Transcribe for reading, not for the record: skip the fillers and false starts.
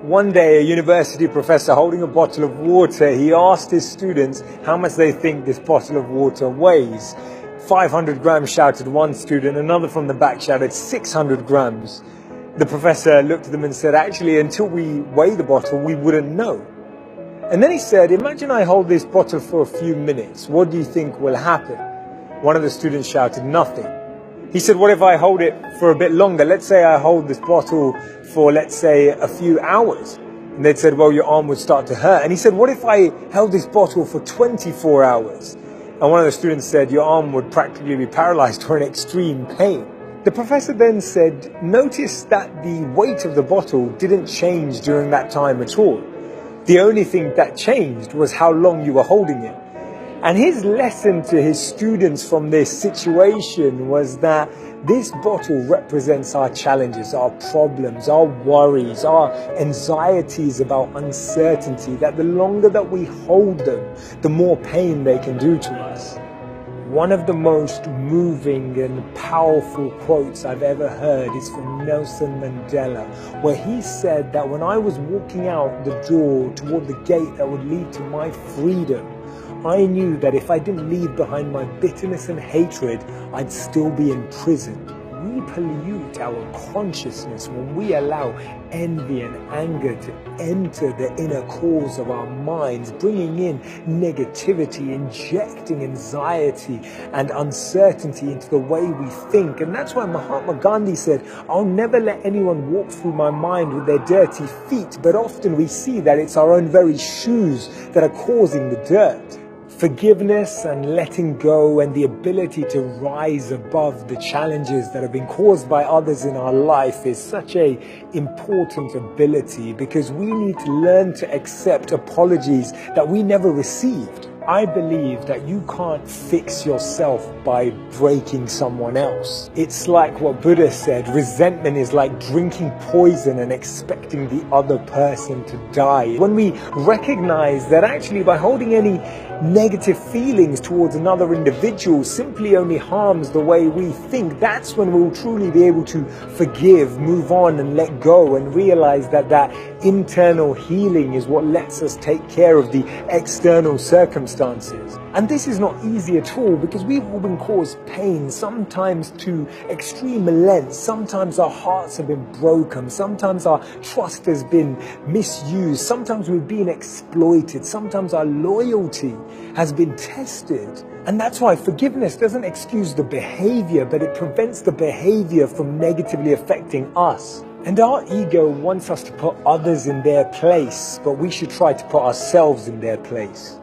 One day, a university professor holding a bottle of water, he asked his students how much they think this bottle of water weighs. 500 grams, shouted one student. Another from the back shouted 600 grams. The professor looked at them and said, actually, until we weigh the bottle, we wouldn't know. And then he said, imagine I hold this bottle for a few minutes. What do you think will happen? One of the students shouted, nothing. He said, what if I hold it for a bit longer? Let's say I hold this bottle for, let's say, a few hours. And they said, well, your arm would start to hurt. And he said, what if I held this bottle for 24 hours? And one of the students said, your arm would practically be paralyzed or in extreme pain. The professor then said, notice that the weight of the bottle didn't change during that time at all. The only thing that changed was how long you were holding it. And his lesson to his students from this situation was that this bottle represents our challenges, our problems, our worries, our anxieties about uncertainty, that the longer that we hold them, the more pain they can do to us. One of the most moving and powerful quotes I've ever heard is from Nelson Mandela, where he said that when I was walking out the door toward the gate that would lead to my freedom, I knew that if I didn't leave behind my bitterness and hatred, I'd still be in prison. We pollute our consciousness when we allow envy and anger to enter the inner cores of our minds, bringing in negativity, injecting anxiety and uncertainty into the way we think. And that's why Mahatma Gandhi said, I'll never let anyone walk through my mind with their dirty feet. But often we see that it's our own very shoes that are causing the dirt. Forgiveness and letting go and the ability to rise above the challenges that have been caused by others in our life is such an important ability, because we need to learn to accept apologies that we never received. I believe that you can't fix yourself by breaking someone else. It's like what Buddha said, resentment is like drinking poison and expecting the other person to die. When we recognize that actually by holding any negative feelings towards another individual simply only harms the way we think, that's when we'll truly be able to forgive, move on and let go, and realize that that internal healing is what lets us take care of the external circumstances. And this is not easy at all, because we've all been caused pain, sometimes to extreme lengths. Sometimes our hearts have been broken. Sometimes our trust has been misused. Sometimes we've been exploited. Sometimes our loyalty has been tested. And that's why forgiveness doesn't excuse the behavior, but it prevents the behavior from negatively affecting us. And our ego wants us to put others in their place, but we should try to put ourselves in their place.